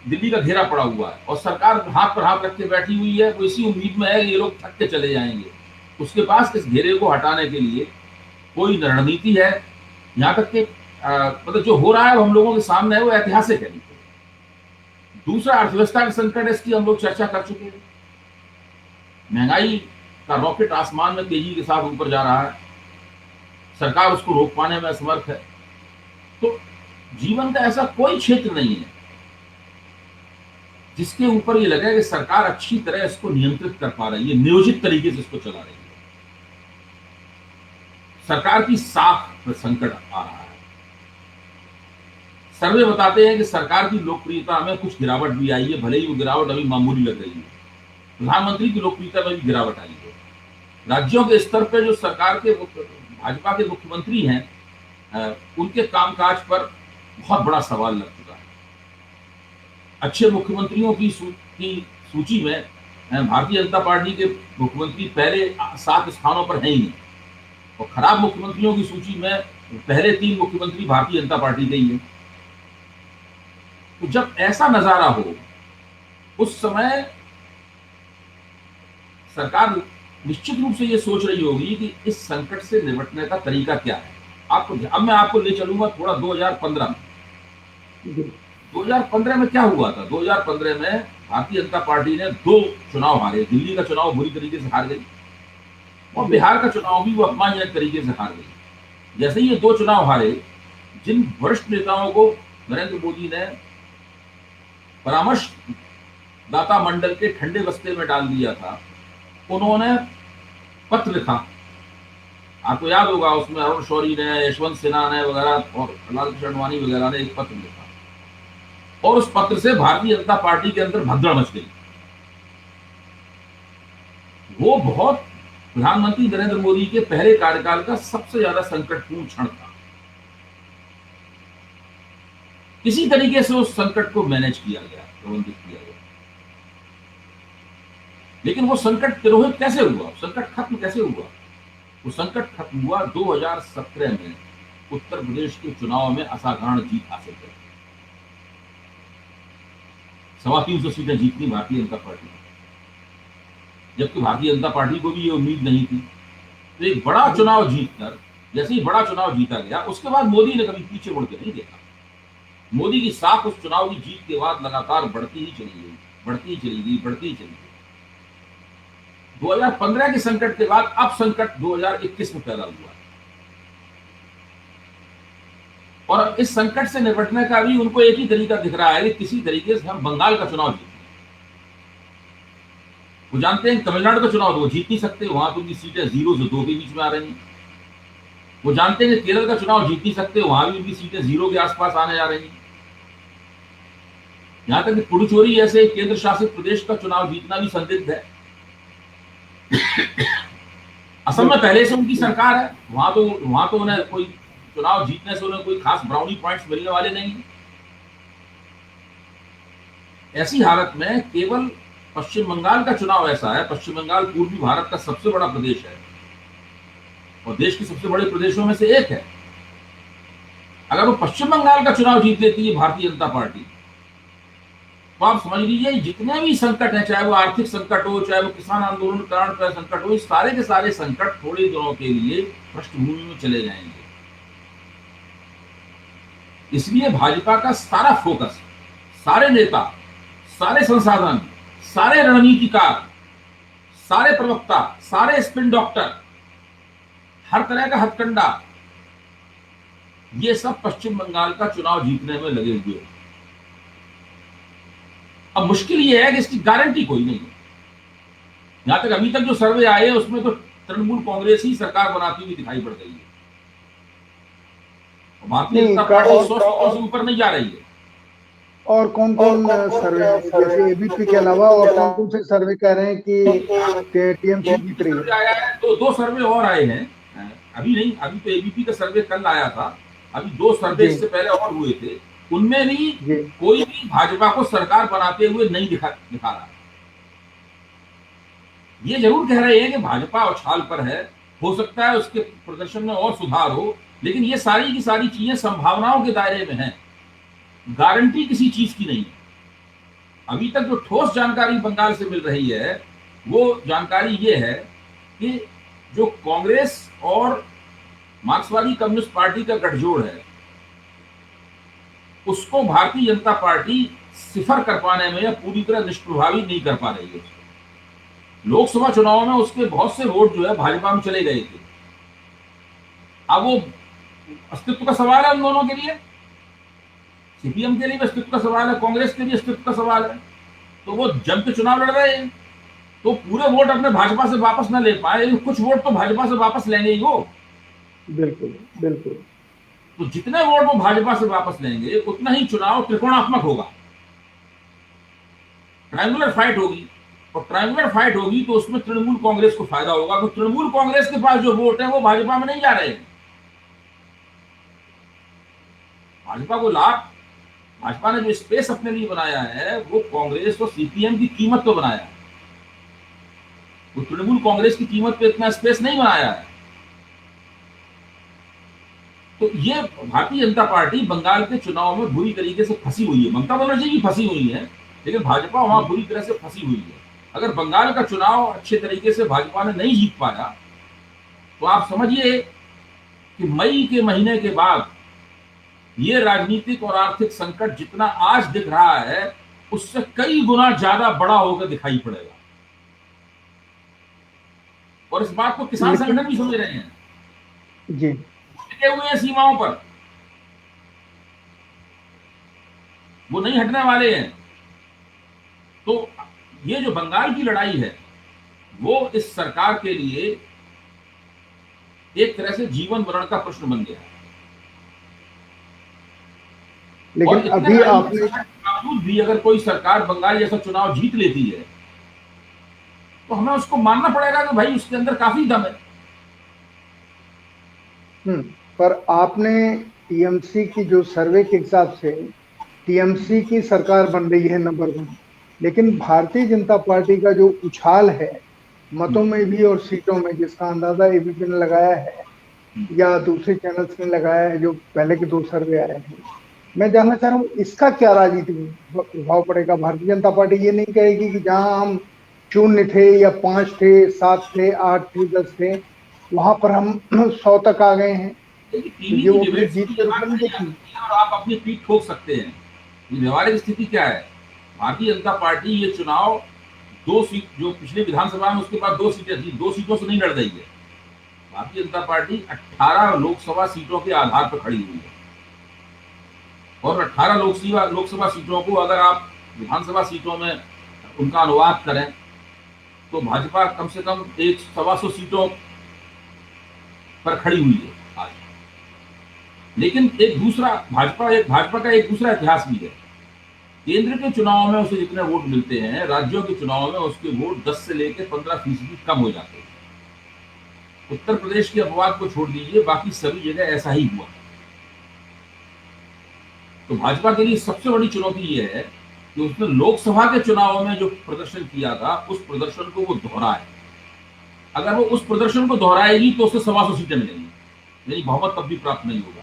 दिल्ली का घेरा पड़ा हुआ है और सरकार हाथ पर हाथ रख के बैठी हुई है। वो इसी उम्मीद में है कि ये लोग थक के चले जाएंगे। उसके पास इस घेरे को हटाने के लिए कोई रणनीति है? यहाँ तक कि मतलब जो हो रहा है वो हम लोगों के सामने है, वो ऐतिहासिक है। दूसरा, अर्थव्यवस्था का संकट है, इसकी हम लोग चर्चा कर चुके हैं। महंगाई का रॉकेट आसमान में तेजी के साथ ऊपर जा रहा है, सरकार उसको रोक पाने में असमर्थ है। तो जीवन का ऐसा कोई क्षेत्र नहीं है जिसके ऊपर ये लगे कि सरकार अच्छी तरह इसको नियंत्रित कर पा रही है, नियोजित तरीके से इसको चला रही है। सरकार की साख पर संकट आ रहा है। सर्वे बताते हैं कि सरकार की लोकप्रियता में कुछ गिरावट भी आई है, भले ही वो गिरावट अभी मामूली लग रही है। प्रधानमंत्री की लोकप्रियता में भी गिरावट आई है। राज्यों के स्तर पर जो सरकार के भाजपा के मुख्यमंत्री हैं, उनके कामकाज पर बहुत बड़ा सवाल लग चुका है। अच्छे मुख्यमंत्रियों की सूची में भारतीय जनता पार्टी के मुख्यमंत्री पहले 7 स्थानों पर हैं ही नहीं, और खराब मुख्यमंत्रियों की सूची में पहले 3 मुख्यमंत्री भारतीय जनता पार्टी के ही हैं। तो जब ऐसा नजारा हो, उस समय सरकार निश्चित रूप से ये सोच रही होगी कि इस संकट से निपटने का तरीका क्या है। अब मैं आपको ले चलूंगा थोड़ा 2015 में। 2015 में क्या हुआ था? 2015 में भारतीय जनता पार्टी ने 2 चुनाव हारे। दिल्ली का चुनाव बुरी तरीके से हार गई और बिहार का चुनाव भी वो अपमानजनक तरीके से हार गई। जैसे ही ये 2 चुनाव हारे, जिन वरिष्ठ नेताओं को नरेंद्र मोदी ने परामर्शदाता मंडल के ठंडे बस्ते में डाल दिया था, उन्होंने पत्र लिखा। आपको याद होगा, उसमें अरुण शौरी ने, यशवंत सिन्हा ने वगैरह और लालकृष्ण आडवाणी वगैरह ने एक पत्र लिखा, और उस पत्र से भारतीय जनता पार्टी के अंदर भगदड़ मच गई। वो बहुत प्रधानमंत्री नरेंद्र मोदी के पहले कार्यकाल का सबसे ज्यादा संकटपूर्ण क्षण था। किसी तरीके से उस संकट को मैनेज किया गया, प्रबंधित किया गया। लेकिन वो संकट तिरोहित कैसे हुआ? संकट खत्म कैसे हुआ? वो संकट खत्म हुआ 2017 में उत्तर प्रदेश के चुनाव में असाधारण जीत हासिल कर 325 सीटें जीतनी भारतीय जनता पार्टी, जबकि भारतीय जनता पार्टी को भी ये उम्मीद नहीं थी। तो एक बड़ा चुनाव जीतकर, जैसे ही बड़ा चुनाव जीता गया, उसके बाद मोदी ने कभी पीछे मुड़ के नहीं देखा। मोदी की साख उस चुनाव की जीत के बाद लगातार बढ़ती ही चली गई, बढ़ती ही चली गई, बढ़ती ही चली गई। 2015 के संकट के बाद अब संकट 2021 में पैदा हुआ, और इस संकट से निपटने का भी उनको एक ही तरीका दिख रहा है कि किसी तरीके से हम बंगाल का चुनाव जीतें। वो जानते हैं तमिलनाडु का चुनाव तो वो जीत नहीं सकते, वहां तो उनकी सीटें 0 से 2 के बीच में आ रही हैं। वो जानते हैं कि केरल का चुनाव जीत नहीं सकते, वहां भी उनकी सीटें 0 के आसपास आने जा रही हैं। यहां तक कि पुडुचेरी ऐसे केंद्र शासित प्रदेश का चुनाव जीतना भी संदिग्ध है। असम में पहले से उनकी सरकार है, वहां तो उन्हें कोई चुनाव जीतने से उन्हें कोई खास ब्राउनी पॉइंट्स मिलने वाले नहीं। ऐसी हालत में केवल पश्चिम बंगाल का चुनाव ऐसा है, पश्चिम बंगाल पूर्वी भारत का सबसे बड़ा प्रदेश है और देश के सबसे बड़े प्रदेशों में से एक है। अगर वो पश्चिम बंगाल का चुनाव जीत लेती है भारतीय जनता पार्टी, तो आप समझ लीजिए जितने भी संकट है, चाहे वो आर्थिक संकट हो, चाहे वो किसान आंदोलन कारण का संकट हो, इस सारे के सारे संकट थोड़े दिनों के लिए पृष्ठभूमि में चले जाएंगे। इसलिए भाजपा का सारा फोकस, सारे नेता, सारे संसाधन, सारे रणनीतिकार, सारे प्रवक्ता, सारे स्पिन डॉक्टर, हर तरह का हथकंडा, ये सब पश्चिम बंगाल का चुनाव जीतने में लगे हुए हैं। अब मुश्किल ये है कि इसकी गारंटी कोई नहीं है। यहां तक अभी तक जो सर्वे आए हैं उसमें तो तृणमूल कांग्रेस ही सरकार बनाती हुई दिखाई पड़ रही है, भारतीय जनता पार्टी 100 से ऊपर नहीं जा रही है। और कौन कौन सर्वे, जैसे एबीपी के अलावा और कौन कौन से सर्वे कह रहे हैं कि टीएमसी जीत रही है? तो 2 सर्वे और आए हैं, अभी नहीं, अभी तो एबीपी का सर्वे कल आया था, अभी 2 सर्वे इससे पहले और हुए थे। उनमें भी कोई भी भाजपा को सरकार बनाते हुए नहीं दिखा रहा। ये जरूर कह रहे हैं कि भाजपा उछाल पर है, हो सकता है उसके प्रदर्शन में और सुधार हो, लेकिन ये सारी की सारी चीजें संभावनाओं के दायरे में हैं। गारंटी किसी चीज की नहीं है। अभी तक जो ठोस जानकारी बंगाल से मिल रही है वो जानकारी ये है कि जो कांग्रेस और मार्क्सवादी कम्युनिस्ट पार्टी का गठजोड़ है उसको भारतीय जनता पार्टी सिफर कर पाने में या पूरी तरह निष्प्रभावी नहीं कर पा रही है। लोकसभा चुनाव में उसके बहुत से वोट जो है भाजपा में चले गए थे। अब वो अस्तित्व का सवाल है उन दोनों के लिए, सीपीएम के लिए भी अस्तित्व का सवाल है, कांग्रेस के लिए अस्तित्व का सवाल है। तो वो जम के चुनाव लड़ रहे हैं तो पूरे वोट अपने भाजपा से वापस न ले पाए लेकिन कुछ वोट तो भाजपा से वापस लेंगे ही वो। बिल्कुल बिल्कुल। तो जितने वोट वो भाजपा से वापस लेंगे उतना ही चुनाव त्रिकोणात्मक होगा, ट्रायंगुलर फाइट होगी। और ट्रायंगुलर फाइट होगी तो उसमें तृणमूल कांग्रेस को फायदा होगा, तो तृणमूल कांग्रेस के पास जो वोट है वो भाजपा में नहीं जा रहे हैं। भाजपा को लाभ, भाजपा ने जो स्पेस अपने लिए बनाया है वो कांग्रेस और सीपीएम की कीमत तो बनाया है, वो तृणमूल कांग्रेस की कीमत पे इतना स्पेस नहीं बनाया है। तो ये भारतीय जनता पार्टी बंगाल के चुनाव में बुरी तरीके से फंसी हुई है। ममता बनर्जी भी फंसी हुई है लेकिन भाजपा वहां बुरी तरह से फंसी हुई है। अगर बंगाल का चुनाव अच्छे तरीके से भाजपा ने नहीं जीत पाया तो आप समझिए कि मई के महीने के बाद ये राजनीतिक और आर्थिक संकट जितना आज दिख रहा है उससे कई गुना ज्यादा बड़ा होकर दिखाई पड़ेगा। और इस बात को किसान संगठन भी समझ रहे हैं जी, टिके हुए हैं सीमाओं पर, वो नहीं हटने वाले हैं। तो ये जो बंगाल की लड़ाई है वो इस सरकार के लिए एक तरह से जीवन मरण का प्रश्न बन गया है। लेकिन अभी आपने बावजूद भी अगर कोई सरकार बंगाल जैसा चुनाव जीत लेती है तो हमें उसको मानना पड़ेगा कि भाई उसके अंदर काफी दम है। पर आपने टीएमसी की जो सर्वे के हिसाब से टीएमसी की सरकार बन रही है नंबर 1, लेकिन भारतीय जनता पार्टी का जो उछाल है मतों में भी और सीटों में, जिसका अंदाजा एबीपी ने लगाया है या दूसरे चैनल्स ने लगाया है जो पहले के 2 सर्वे आए हैं, मैं जानना चाह रहा हूँ इसका क्या राजनीतिक प्रभाव पड़ेगा। भारतीय जनता पार्टी ये नहीं कहेगी कि जहां हम 0 थे या 5 थे, 7 थे, 8 थे, 10 थे, वहां पर हम 100 तक आ गए हैं, तो ये वो अपनी जीत के रूप में नहीं देखी। और आप अपनी पीठ ठोक सकते हैं। व्यवहारिक स्थिति क्या है, भारतीय जनता पार्टी ये चुनाव 2 सीट जो पिछले विधानसभा में उसके बाद 2 सीटें थी, 2 सीटों से नहीं लड़ रही है। भारतीय जनता पार्टी 18 लोकसभा सीटों के आधार पर खड़ी हुई है और 18 लोकसभा सीटों को अगर आप विधानसभा सीटों में उनका अनुवाद करें तो भाजपा कम से कम 100-125 सीटों पर खड़ी हुई है आज। लेकिन भाजपा का एक दूसरा इतिहास भी है। केंद्र के चुनाव में उसे जितने वोट मिलते हैं राज्यों के चुनाव में उसके वोट 10 से लेकर 15% कम हो जाते हैं। उत्तर प्रदेश के अपवाद को छोड़ दीजिए, बाकी सभी जगह ऐसा ही हुआ। तो भाजपा के लिए सबसे बड़ी चुनौती यह है कि उसने लोकसभा के चुनाव में जो प्रदर्शन किया था उस प्रदर्शन को वो दोहराए। अगर वो उस प्रदर्शन को दोहराएगी तो उससे 125 सीटें मिलेंगी, यानी बहुमत तब भी प्राप्त नहीं होगा।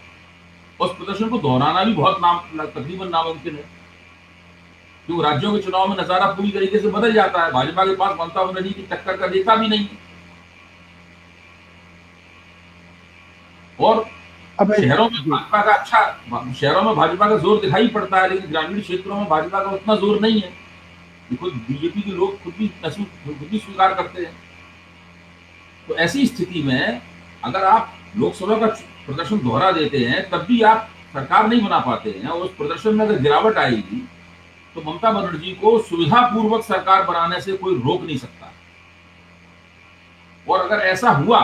उस प्रदर्शन को दोहराना भी तकरीबन नामुमकिन है क्योंकि राज्यों के चुनाव में नजारा पूरी तरीके से बदल जाता है। भाजपा के पास ममता बनर्जी की टक्कर का नेता भी नहीं है। और शहरों में भाजपा का जोर दिखाई पड़ता है लेकिन ग्रामीण क्षेत्रों में भाजपा का उतना जोर नहीं है। खुद बीजेपी के लोग खुद भी स्वीकार करते हैं। तो ऐसी स्थिति में अगर आप लोकसभा का प्रदर्शन दोहरा देते हैं तब भी आप सरकार नहीं बना पाते हैं और उस प्रदर्शन में अगर गिरावट आएगी तो ममता बनर्जी को सुविधापूर्वक सरकार बनाने से कोई रोक नहीं सकता। और अगर ऐसा हुआ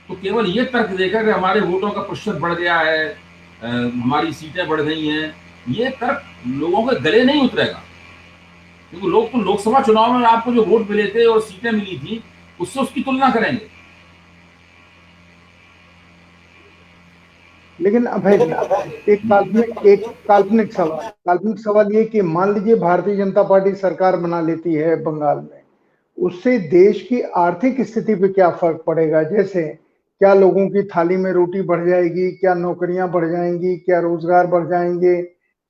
तो केवल ये तर्क देकर कि हमारे वोटों का प्रतिशत बढ़ गया है, हमारी सीटें बढ़ गई हैं, ये तर्क लोगों के गले नहीं उतरेगा क्योंकि लोग तो लोकसभा चुनाव में आपको जो वोट मिले थे और सीटें मिली थी उससे उसकी तुलना करेंगे। लेकिन अभय जी, एक काल्पनिक सवाल ये कि मान लीजिए भारतीय जनता पार्टी सरकार बना लेती है बंगाल में, उससे देश की आर्थिक स्थिति पे क्या फर्क पड़ेगा। जैसे क्या लोगों की थाली में रोटी बढ़ जाएगी, क्या नौकरियां बढ़ जाएंगी, क्या रोजगार बढ़ जाएंगे,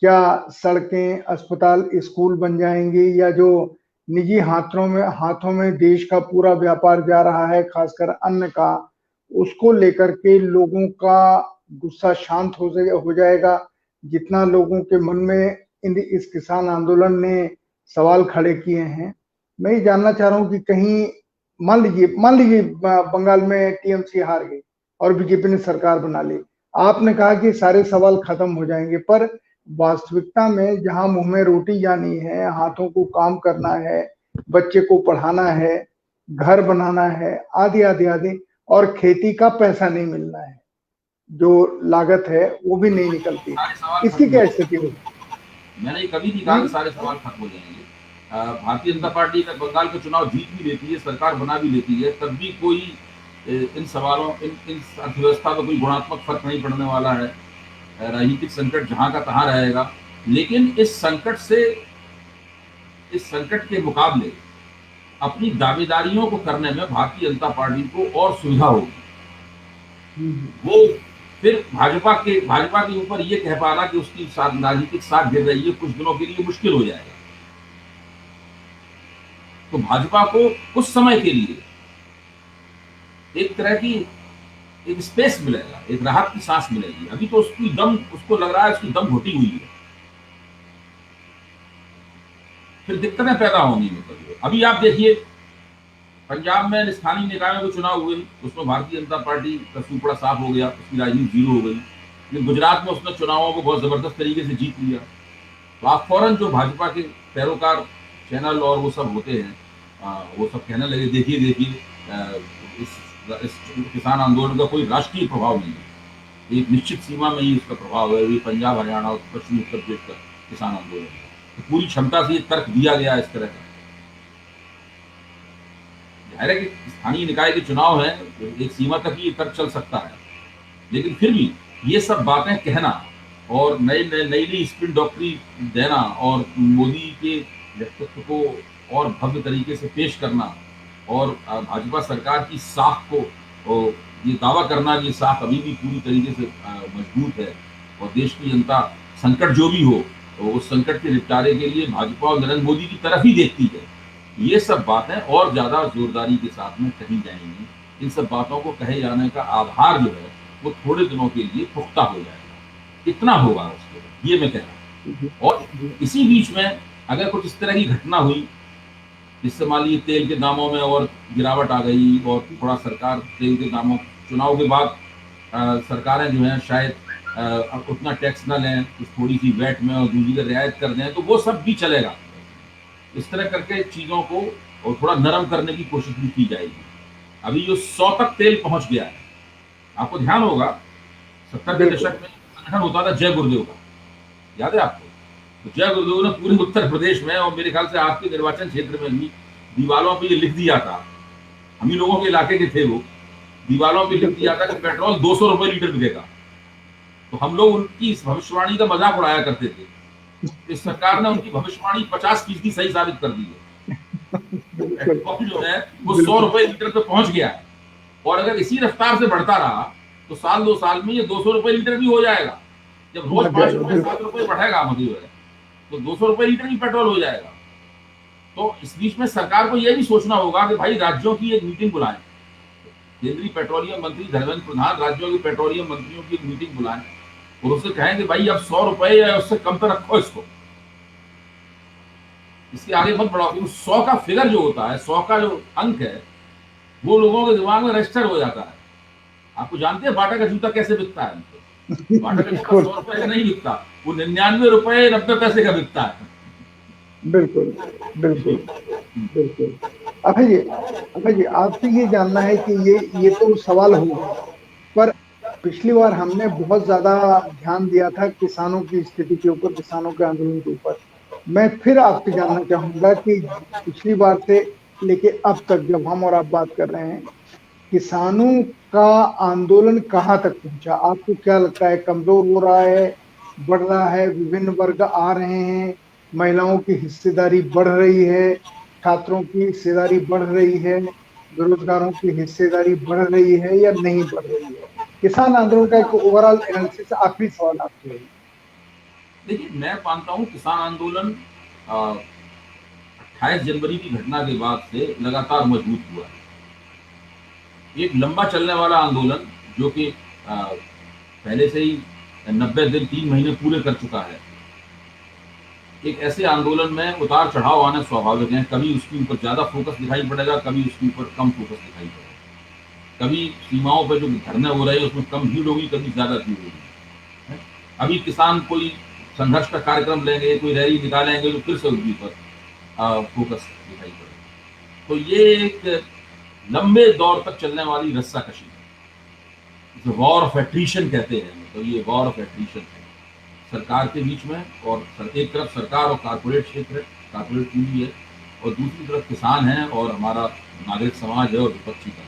क्या सड़कें, अस्पताल, स्कूल बन जाएंगे, या जो निजी हाथों में देश का पूरा व्यापार जा रहा है, खासकर अन्न का, उसको लेकर के लोगों का गुस्सा शांत हो जाएगा? जितना लोगों के मन में इस किसान आंदोलन ने सवाल खड़े किए हैं, मैं ये जानना चाह रहा हूं कि कहीं मान लीजिए बंगाल में टीएमसी हार गई और बीजेपी ने सरकार बना ली, आपने कहा कि सारे सवाल खत्म हो जाएंगे, पर वास्तविकता में जहां मुंह में रोटी जानी है, हाथों को काम करना है, बच्चे को पढ़ाना है, घर बनाना है, आदि आदि आदि, और खेती का पैसा नहीं मिलना है, जो लागत है वो भी नहीं निकलती, सारे सवाल इसकी खत्म हो क्या जाएंगे। स्थिति होगी? मैंने ये कभी नहीं कहा कि हम्म? सारे सवाल खत्म हो जाएंगे। भारतीय जनता पार्टी अगर बंगाल का चुनाव जीत भी लेती है, सरकार बना भी लेती है, तब भी कोई इन सवालों इन अर्थव्यवस्था पर कोई गुणात्मक फर्क नहीं पड़ने वाला है। राजनीतिक संकट जहां का तहां रहेगा। लेकिन इस संकट के मुकाबले अपनी दावेदारियों को करने में भारतीय जनता पार्टी को और सुविधा होगी। वो फिर भाजपा के ऊपर ये कह पाना कि उसकी राजनीतिक साख गिर रही है कुछ दिनों के लिए मुश्किल हो जाएगा। तो भाजपा को कुछ समय के लिए एक तरह की एक स्पेस मिलेगा, एक राहत की सांस मिलेगी। अभी तो उसको लग रहा है उसकी दम घुटी हुई है, फिर दिक्कतें पैदा होंगी। मतलब अभी आप देखिए, पंजाब में स्थानीय निकायों के चुनाव हुए, उसमें भारतीय जनता पार्टी का सूपड़ा साफ हो गया, उसकी राजनीति जीरो हो गई। लेकिन गुजरात में उसने चुनावों को बहुत जबरदस्त तरीके से जीत लिया। तो आप फौरन जो भाजपा के पैरोकार चैनल और वो सब होते हैं, वो सब कहने लगे देखिए इस किसान आंदोलन का कोई राष्ट्रीय प्रभाव नहीं है, एक निश्चित सीमा में ही इसका प्रभाव है। ये पंजाब, हरियाणा और पश्चिमी उत्तर प्रदेश का किसान आंदोलन है। तो पूरी क्षमता से ये तर्क दिया गया इस तरह का। जाहिर है कि स्थानीय निकाय के चुनाव है, एक सीमा तक ही ये तर्क चल सकता है, लेकिन फिर भी ये सब बातें कहना और नई स्पिन डॉक्टरी देना और मोदी के व्यक्तित्व को और भव्य तरीके से पेश करना और भाजपा सरकार की साख को ये दावा करना कि साख अभी भी पूरी तरीके से मजबूत है और देश की जनता संकट जो भी हो तो उस संकट के निपटारे के लिए भाजपा और नरेंद्र मोदी की तरफ ही देखती है। ये सब बातें और ज्यादा जोरदारी के साथ में कही जाएंगी। इन सब बातों को कहे जाने का आधार जो है वो थोड़े दिनों के लिए पुख्ता हो जाएगा, इतना होगा उसके बाद, ये मैं कह रहा हूँ। और इसी बीच में अगर कुछ इस तरह की घटना हुई जिससे मान लीजिए तेल के दामों में और गिरावट आ गई और थोड़ा सरकार तेल के दामों चुनाव के बाद सरकारें जो है शायद उतना टैक्स ना लें, थोड़ी सी वैट में और दूसरी का रियायत कर दें, तो वो सब भी चलेगा। इस तरह करके चीजों को और थोड़ा नरम करने की कोशिश भी की जाएगी। अभी जो 100 तक तेल पहुंच गया है, आपको ध्यान होगा 70 के दशक में संगठन होता था जय गुरुदेव का, याद है आपको? तो जय गुरुदेव ने पूरे उत्तर प्रदेश में और मेरे ख्याल से आपके निर्वाचन क्षेत्र में भी दीवारों पे ये लिख दिया था, हम ही लोगों के इलाके के थे, वो दीवारों पे लिख दिया था कि पेट्रोल 200 रुपए लीटर बिकेगा। तो हम लोग उनकी इस भविष्यवाणी का मजाक उड़ाया करते थे। इस सरकार ने उनकी भविष्यवाणी 50% सही साबित कर दी है। पेट्रोल जो है वो 100 रुपए लीटर पे पहुंच गया है और अगर इसी रफ्तार से बढ़ता रहा तो साल 2 साल में ये 200 रुपए लीटर भी हो जाएगा। जब रोज 5 रुपए 7 रुपए बढ़ेगा मतलब तो 200 रुपए लीटर भी पेट्रोल हो जाएगा। तो इस बीच में सरकार को यह भी सोचना होगा कि भाई राज्यों की एक मीटिंग बुलाएं, केंद्रीय पेट्रोलियम मंत्री धर्मेंद्र प्रधान राज्यों के पेट्रोलियम मंत्रियों की एक मीटिंग बुलाएं और उससे कहें कि भाई अब 100 रुपए या उससे कम तो रखो इसको, इसके आगे मत बढ़ाओ। 100 का फिगर जो होता है, 100 का जो अंक है, वो लोगों के दिमाग में रजिस्टर हो जाता है। आपको जानते हैं बाटा का जूता कैसे बिकता है? बाटा का जूता 100 रुपए का नहीं बिकता, वो 99 रुपए 90 पैसे का बिकता है। बिल्कुल बिल्कुल बिल्कुल। अभय जी आपसे ये जानना है कि ये तो सवाल हुआ, पर पिछली बार हमने बहुत ज्यादा ध्यान दिया था किसानों की स्थिति के ऊपर, किसानों के आंदोलन के ऊपर। मैं फिर आपसे जानना चाहूंगा कि पिछली बार से लेके अब तक जब हम और आप बात कर रहे हैं, किसानों का आंदोलन कहाँ तक पहुंचा? आपको क्या लगता है, कमजोर हो रहा है, बढ़ रहा है? विभिन्न वर्ग आ रहे हैं, महिलाओं की हिस्सेदारी बढ़ रही है, छात्रों की हिस्सेदारी बढ़ रही है, बेरोजगारों की हिस्सेदारी बढ़ रही है या नहीं बढ़ रही है? किसान आंदोलन का एक ओवरऑल एनालिसिस, आखिरी सवाल आपसे है। देखिए, मैं मानता हूँ किसान आंदोलन 28 जनवरी की घटना के बाद से लगातार मजबूत हुआ है। एक लंबा चलने वाला आंदोलन जो कि पहले से ही 90 दिन 3 महीने पूरे कर चुका है। एक ऐसे आंदोलन में उतार चढ़ाव आना स्वाभाविक है। कभी उसके ऊपर ज़्यादा फोकस दिखाई पड़ेगा, कभी उसके ऊपर कम फोकस दिखाई पड़ेगा। कभी सीमाओं पर जो धरने हो रहे हैं उसमें कम भीड़ होगी, कभी ज़्यादा भीड़ होगी। अभी किसान कोई संघर्ष का कार्यक्रम लेंगे, कोई रैली निकालेंगे तो फिर से उसके ऊपर फोकस दिखाई पड़ेगा। तो ये एक लंबे दौर तक चलने वाली रस्साकशी है, वॉर ऑफ एट्रीशन कहते हैं। तो ये वॉर ऑफ एट्रीशन है सरकार के बीच में, और एक तरफ सरकार और कारपोरेट क्षेत्र है, कारपोरेट पूंजी है, और दूसरी तरफ किसान है और हमारा नागरिक समाज है और विपक्षी का।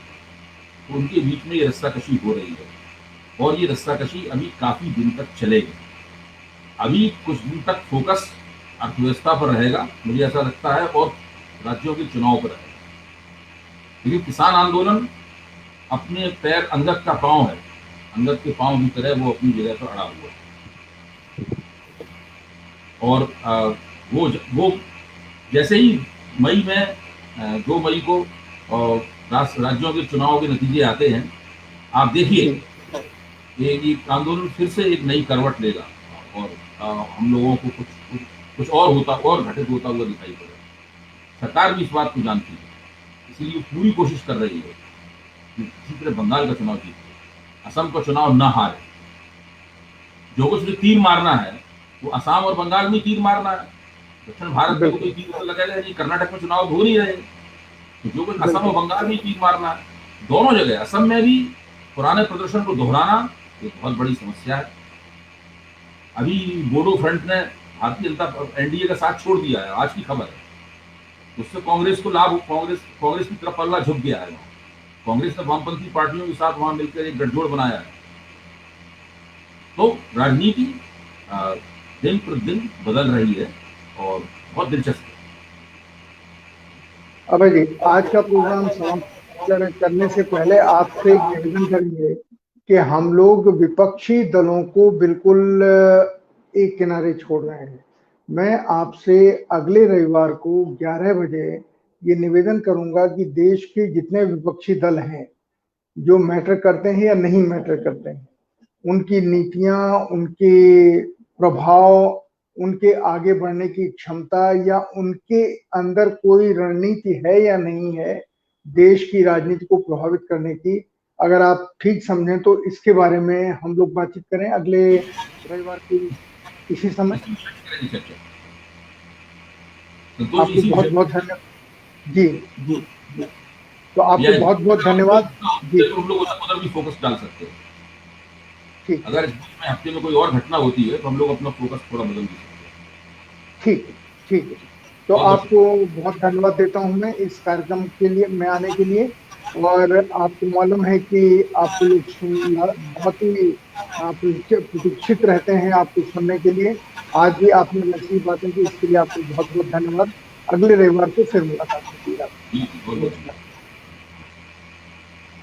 तो उनके बीच में ये रस्साकशी हो रही है, और ये रस्साकशी अभी काफ़ी दिन तक चलेगी। अभी कुछ दिन तक फोकस अर्थव्यवस्था पर रहेगा, मुझे ऐसा लगता है, और राज्यों के चुनाव पर रहेगा। लेकिन किसान आंदोलन अपने पैर अंगद का पाँव है, अंगद के पाँव की तरह वो अपनी जगह पर अड़ा हुआ है। और वो जैसे ही मई में 2 मई को राज्यों के चुनाव के नतीजे आते हैं, आप देखिए ये आंदोलन फिर से एक नई करवट लेगा, और हम लोगों को कुछ और घटित होता हुआ दिखाई पड़ेगा। सरकार भी इस बात को जानती है, इसीलिए पूरी कोशिश कर रही है कि किसी तरह बंगाल का चुनाव जीते, असम का चुनाव न हारे। जो कुछ भी तीर मारना है वो असम और बंगाल में तीर मारना है। दक्षिण भारत में कोई तीर लगेगा नहीं, कर्नाटक में चुनाव हो नहीं रहे, तो जो कुछ असम और बंगाल में तीर मारना है। दोनों जगह असम में भी पुराने प्रदर्शन को दोहराना एक बहुत बड़ी समस्या है। अभी बोडो फ्रंट ने भारतीय जनता एनडीए का साथ छोड़ दिया है, आज की खबर है। उससे कांग्रेस को लाभ, कांग्रेस की तरफ पल्ला झुक गया है। कांग्रेस ने वामपंथी पार्टियों के साथ वहां मिलकर एक गठजोड़ बनाया है। तो राजनीति दिन प्रतिदिन बदल रही है और बहुत दिलचस्प है। अभय जी, आज का प्रोग्राम समाप्त करने से पहले आपसे एक निवेदन करेंगे कि हम लोग विपक्षी दलों को बिल्कुल एक किनारे छोड़ रहे हैं। मैं आपसे अगले रविवार को 11 बजे ये निवेदन करूंगा कि देश के जितने विपक्षी दल हैं, जो मैटर करते हैं या नहीं मैटर करते हैं, उनकी नीतियां, उनके प्रभाव, उनके आगे बढ़ने की क्षमता, या उनके अंदर कोई रणनीति है या नहीं है देश की राजनीति को प्रभावित करने की, अगर आप ठीक समझें तो इसके बारे में हम लोग बातचीत करें अगले रविवार को इसी समय। आपको बहुत बहुत धन्यवाद जी। तो आपको बहुत बहुत धन्यवाद जी। हम लोग उधर भी फोकस डाल सकते हैं। ठीक, अगर इसमें हफ्ते में कोई और घटना होती है तो हम लोग अपना फोकस थोड़ा बदल भी सकते हैं। ठीक है, ठीक है। तो आपको बहुत धन्यवाद देता हूं मैं इस कार्यक्रम के लिए, मैं आने के लिए। और आपको मालूम है कि आप लोग बहुत ही प्रतीक्षित रहते हैं आपको सुनने के लिए। आज भी आपने वैसी बातें की, इसके लिए आपको बहुत बहुत धन्यवाद। अगले रविवार को फिर मुलाकात होगी।